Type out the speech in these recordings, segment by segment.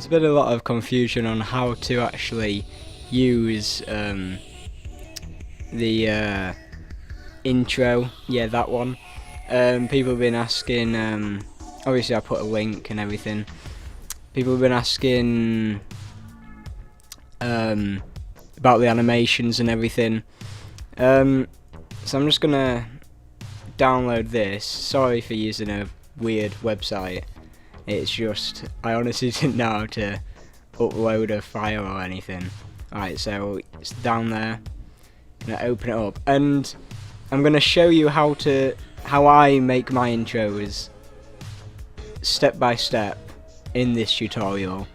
been a lot of confusion on how to actually use the intro. Yeah, that one. People have been asking. Obviously, I put a link and everything. People have been asking about the animations and everything. So I'm just gonna download this. Sorry for using a weird website. It's just I honestly didn't know how to upload a file or anything. Alright, so it's down there. I'm gonna open it up and I'm gonna show you how I make my intros step by step in this tutorial.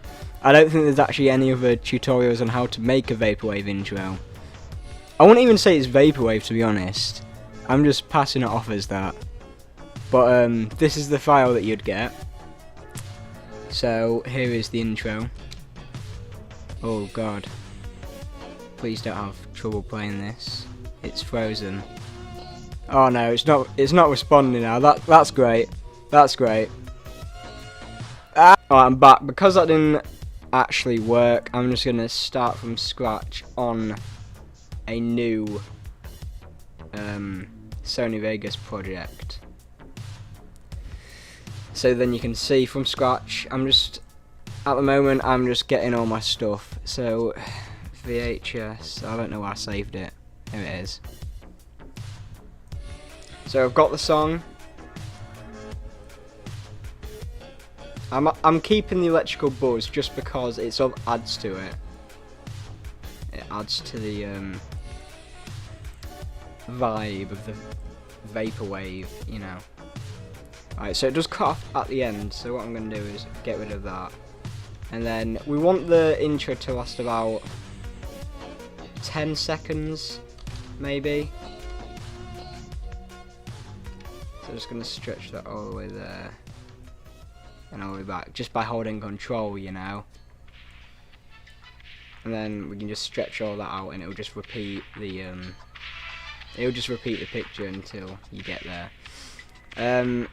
I don't think there's actually any other tutorials on how to make a Vaporwave intro. I wouldn't even say it's Vaporwave, to be honest. I'm just passing it off as that. But this is the file that you'd get. So here is the intro. Oh god. Please don't have trouble playing this. It's frozen. Oh no, it's not responding now. That's great. That's great. Alright, I'm back. Because that didn't actually work, I'm just gonna start from scratch on a new Sony Vegas project. So then you can see from scratch. At the moment I'm just getting all my stuff. So VHS, I don't know where I saved it. Here it is. So I've got the song. I'm keeping the electrical buzz just because it sort of adds to it. It adds to the vibe of the Vaporwave, you know. Alright, so it does cut off at the end, so what I'm going to do is get rid of that. And then we want the intro to last about 10 seconds, maybe. So I'm just going to stretch that all the way there. And all the way back, just by holding control, you know. And then we can just stretch all that out and it'll just repeat the picture until you get there.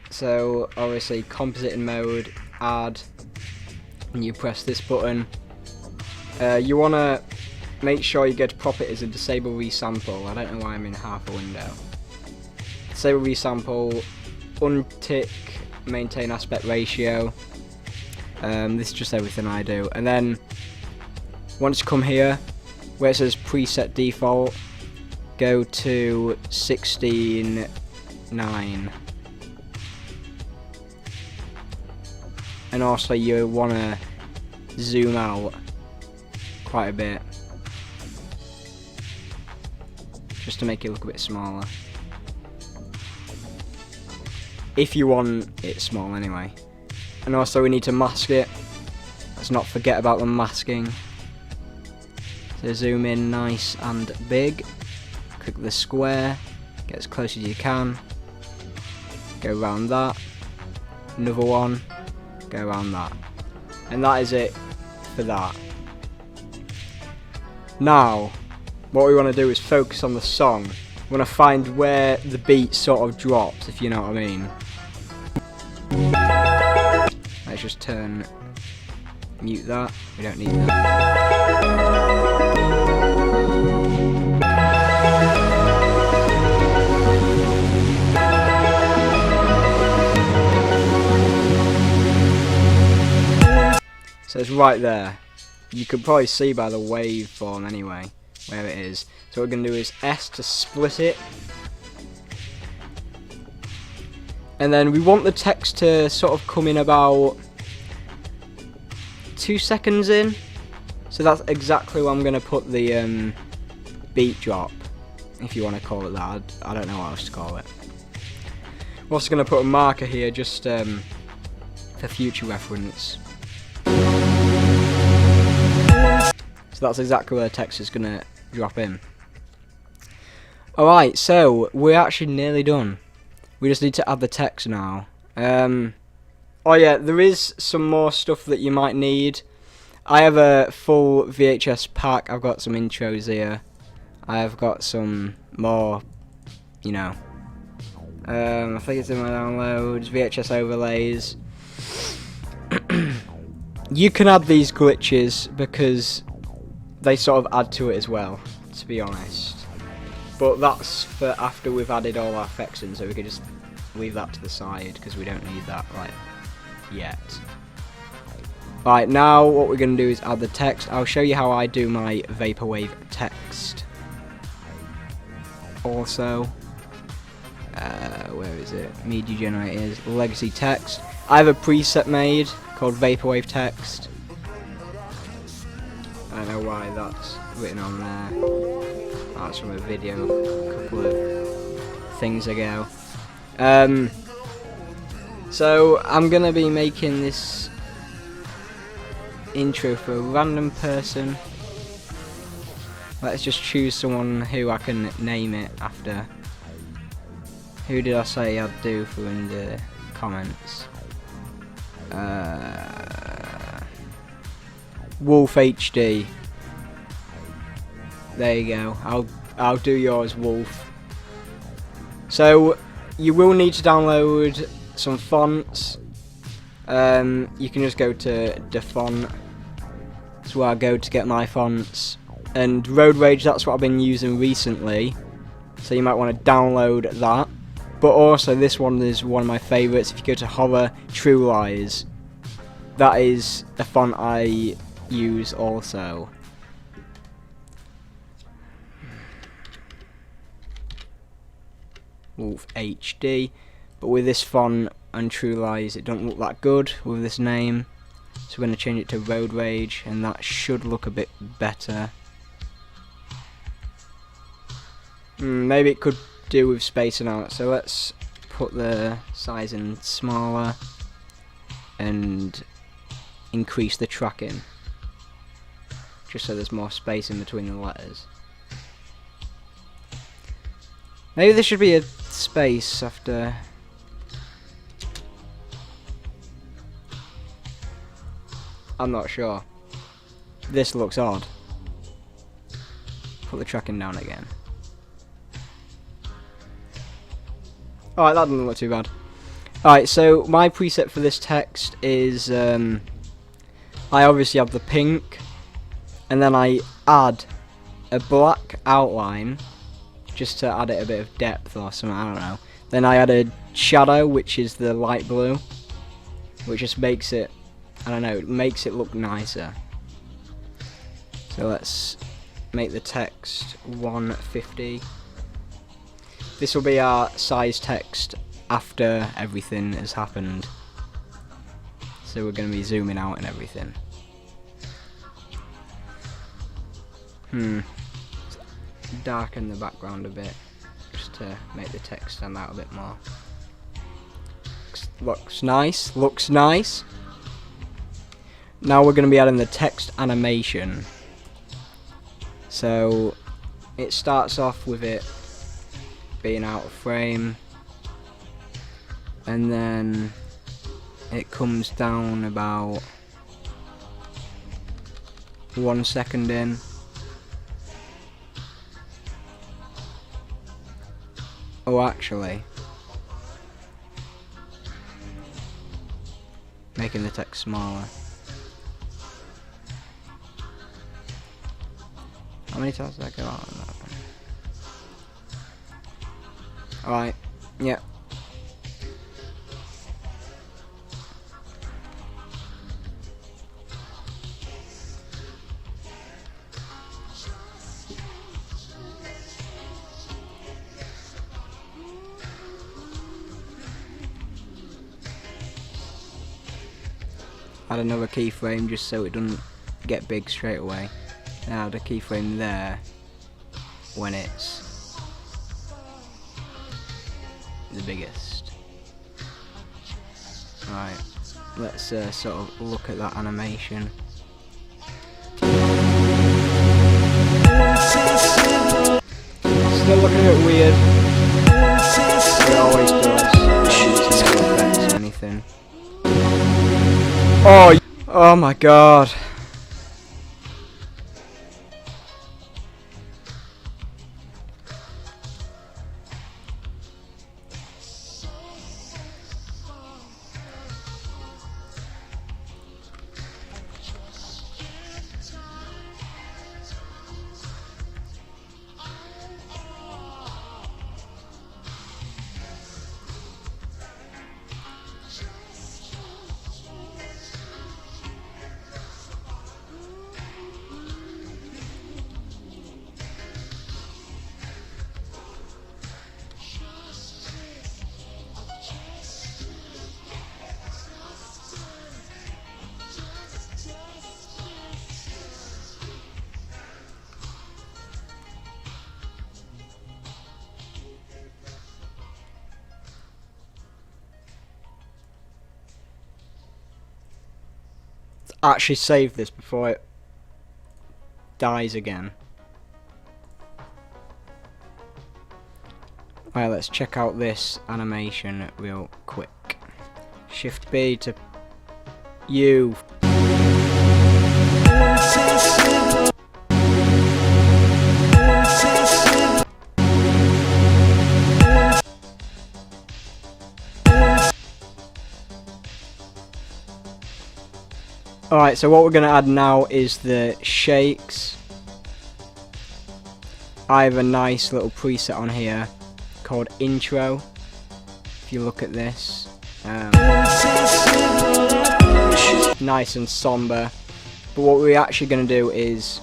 So obviously compositing mode, add, and you press this button. You want to make sure you go to prop it as a disable resample. I don't know why I'm in half a window. Disable resample, untick, maintain aspect ratio. This is just everything I do. And then once you come here where it says preset default, go to 16:9. And also you want to zoom out quite a bit just to make it look a bit smaller, if you want it small anyway. And also we need to mask it. Let's not forget about the masking. So zoom in nice and big, click the square, get as close as you can, go around that, another one, go around that, and that is it for that. Now what we want to do is focus on the song. We want to find where the beat sort of drops, if you know what I mean. Let's just mute that, we don't need that. So it's right there. You can probably see by the waveform anyway where it is. So what we're going to do is S to split it. And then we want the text to sort of come in about 2 seconds in. So that's exactly where I'm going to put the beat drop, if you want to call it that. I don't know what else to call it. We're also going to put a marker here just for future reference. So that's exactly where the text is going to drop in. Alright, so we're actually nearly done. We just need to add the text now. Oh yeah, there is some more stuff that you might need. I have a full VHS pack. I've got some intros here. I've got some more, you know. I think it's in my downloads, VHS overlays. You can add these glitches because they sort of add to it as well, to be honest. But that's for after we've added all our effects in, so we can just leave that to the side because we don't need that right yet. Right, now what we're going to do is add the text. I'll show you how I do my Vaporwave text. Also, where is it? Media generators, legacy text. I have a preset made called Vaporwave text. I don't know why that's written on there. That's from a video a couple of things ago. So I'm gonna be making this intro for a random person. Let's just choose someone who I can name it after. Who did I say I'd do for in the comments? Wolf HD. There you go. I'll do yours, Wolf. So you will need to download some fonts. You can just go to the font. That's where I go to get my fonts. And Road Rage, that's what I've been using recently. So you might want to download that. But also this one is one of my favourites. If you go to Horror True Lies, that is a font I use also. Wolf HD. But with this font and True Lies, it don't look that good with this name. So we're going to change it to Road Rage, and that should look a bit better. Maybe it could do with spacing out. So let's put the size in smaller and increase the tracking, just so there's more space in between the letters. Maybe there should be a space after. I'm not sure. This looks odd. Put the tracking down again. Alright, that doesn't look too bad. Alright, so my preset for this text is I obviously have the pink, and then I add a black outline just to add it a bit of depth or something, I don't know. Then I add a shadow, which is the light blue, which just makes it, I don't know, it makes it look nicer. So let's make the text 150. This will be our size text after everything has happened. So we're going to be zooming out and everything. Darken the background a bit, just to make the text stand out a bit more. Looks nice, looks nice. Now we're going to be adding the text animation. So it starts off with it being out of frame, and then it comes down about 1 second in. Oh, actually, making the text smaller. How many times did I go out on that one? Alright, yeah. Add another keyframe just so it doesn't get big straight away. Now add a keyframe there when it's the biggest. Right, let's sort of look at that animation. Still looking a bit weird. It always does. No effects or anything. Oh my god. actually save this before it dies again. Right, let's check out this animation real quick. Shift B to U. Alright, so what we're going to add now is the shakes. I have a nice little preset on here called intro. If you look at this, nice and somber. But what we're actually going to do is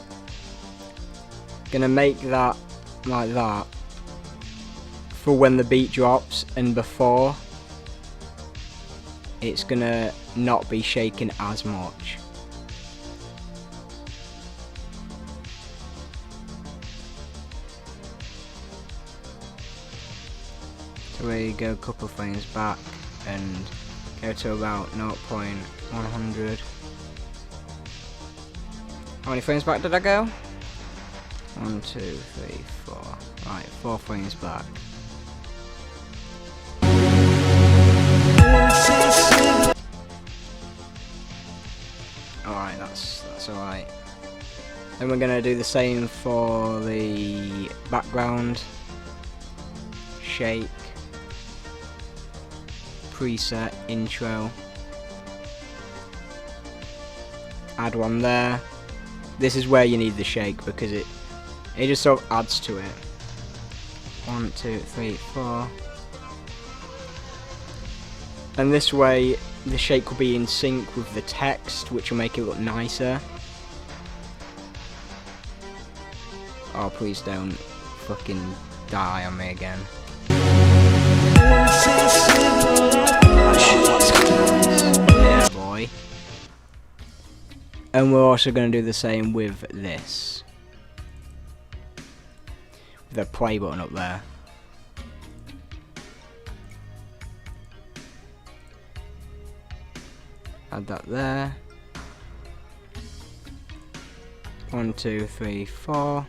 going to make that like that for when the beat drops, and before it's going to not be shaking as much. So we go a couple of frames back and go to about 0.100. How many frames back did I go? 1, 2, 3, 4. Right, 4 frames back. Alright, that's alright. Then we're gonna do the same for the background. Shake. Preset, intro. Add one there. This is where you need the shake because it just sort of adds to it. 1, 2, 3, 4. And this way the shake will be in sync with the text, which will make it look nicer. Oh, please don't fucking die on me again. Yeah, boy. And we're also going to do the same with this. With the play button up there. Add that there. 1, 2, 3, 4.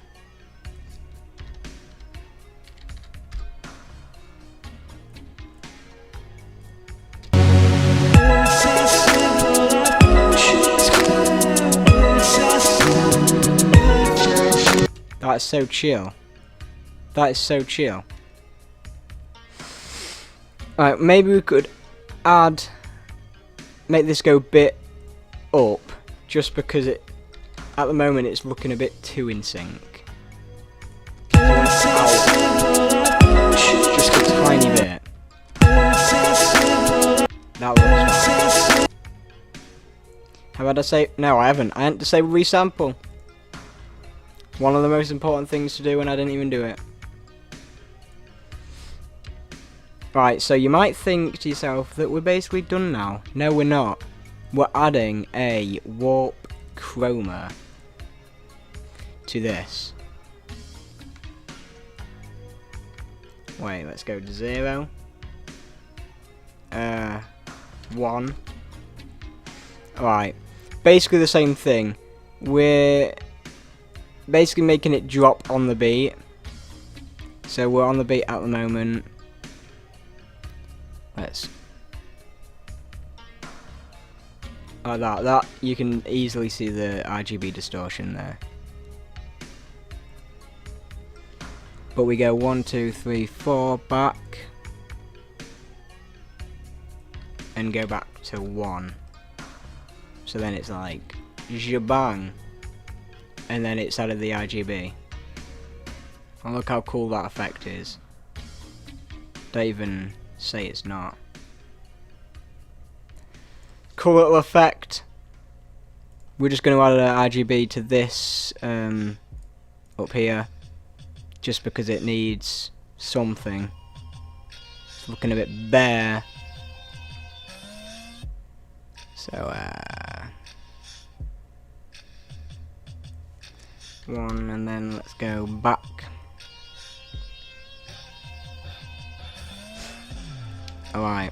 That's so chill. That is so chill. Alright, maybe we could make this go a bit up, just because at the moment it's looking a bit too in sync. Just a tiny bit. That looks fine. How about I say? No, I haven't. I had to say resample. One of the most important things to do, and I didn't even do it. Right, so you might think to yourself that we're basically done now. No, we're not. We're adding a warp chroma to this. Wait, let's go to 0. 1. Alright, basically the same thing. We're basically making it drop on the beat. So we're on the beat at the moment. Let's like that you can easily see the RGB distortion there. But we go 1, 2, 3, 4 back and go back to 1. So then it's like jabang, and then it's out of the RGB. And look how cool that effect is. Don't even say it's not. Cool little effect. We're just going to add an RGB to this up here, just because it needs something. It's looking a bit bare. So 1, and then let's go back. Alright.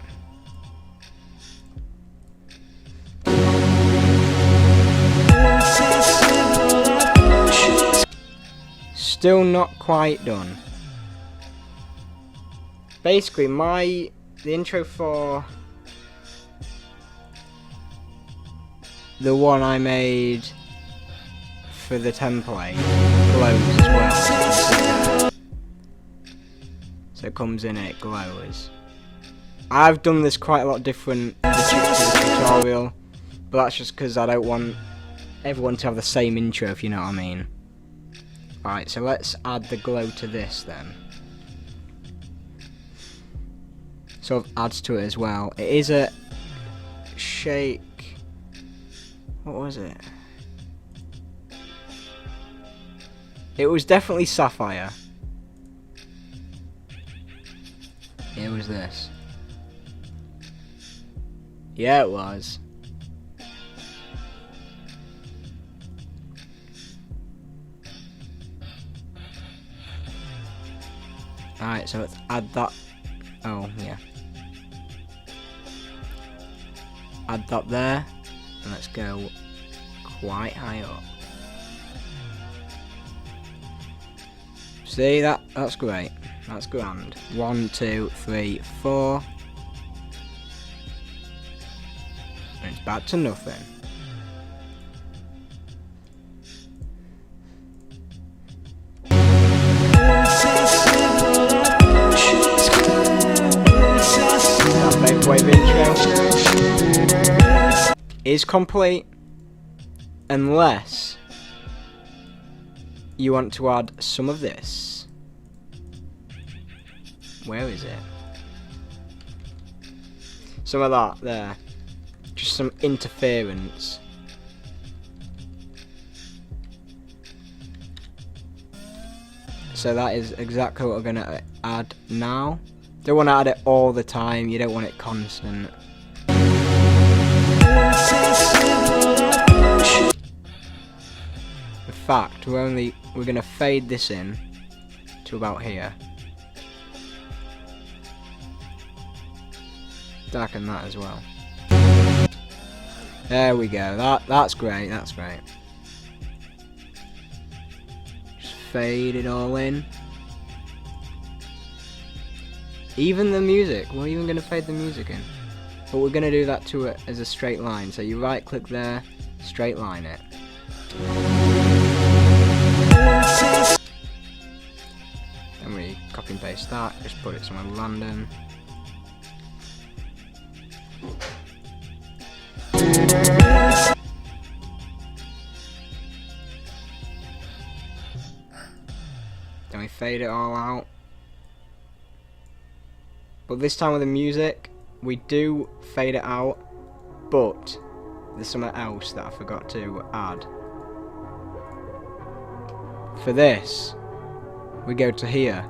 Still not quite done. Basically, the intro for the one I made for the template glows as well. So it comes in and it glows. I've done this quite a lot different to the tutorial, but that's just because I don't want everyone to have the same intro, if you know what I mean. Alright, so let's add the glow to this then. Sort of adds to it as well. It is a shake. What was it? It was definitely sapphire. It was this. Yeah, it was. Alright, so let's add that. Oh, yeah. Add that there. And let's go quite high up. See, that's great. That's grand. 1, 2, 3, 4. And it's back to nothing. That Vaporwave intro is complete, unless you want to add some of this. Where is it? Some of that there. Just some interference. So that is exactly what we're going to add now. Don't want to add it all the time, you don't want it constant. In fact, we're going to fade this in to about here. Darken that as well. There we go. That's great. That's great. Just fade it all in. Even the music. We're even going to fade the music in. But we're going to do that to it as a straight line. So you right click there, straight line it. Then we copy and paste that. Just put it somewhere random. Then we fade it all out. But this time with the music, we do fade it out, but there's something else that I forgot to add. For this, we go to here,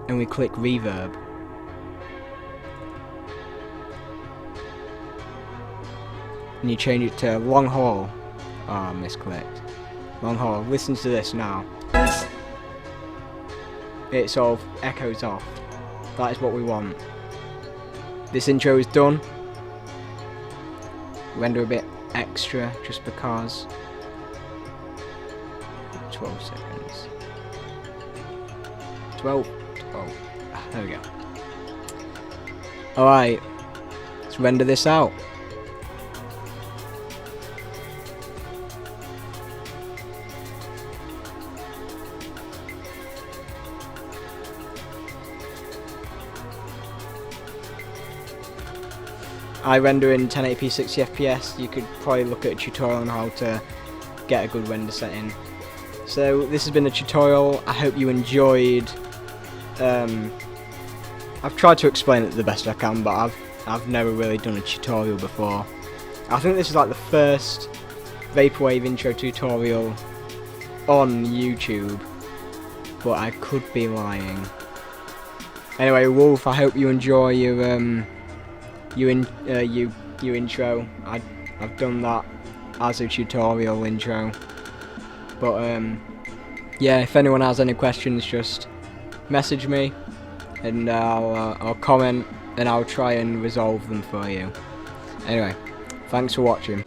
and we click reverb. And you change it to long haul. Oh, I misclicked. Long haul. Listen to this now. It sort of echoes off. That is what we want. This intro is done. Render a bit extra just because. 12 seconds. 12. There we go. Alright. Let's render this out. I render in 1080p 60 FPS. You could probably look at a tutorial on how to get a good render setting. So this has been a tutorial. I hope you enjoyed. I've tried to explain it the best I can, but I've never really done a tutorial before. I think this is like the first Vaporwave intro tutorial on YouTube, but I could be lying. Anyway, Wolf, I hope you enjoy your intro. I've done that as a tutorial intro, but yeah, if anyone has any questions, just message me and I'll comment and I'll try and resolve them for you. Anyway, thanks for watching.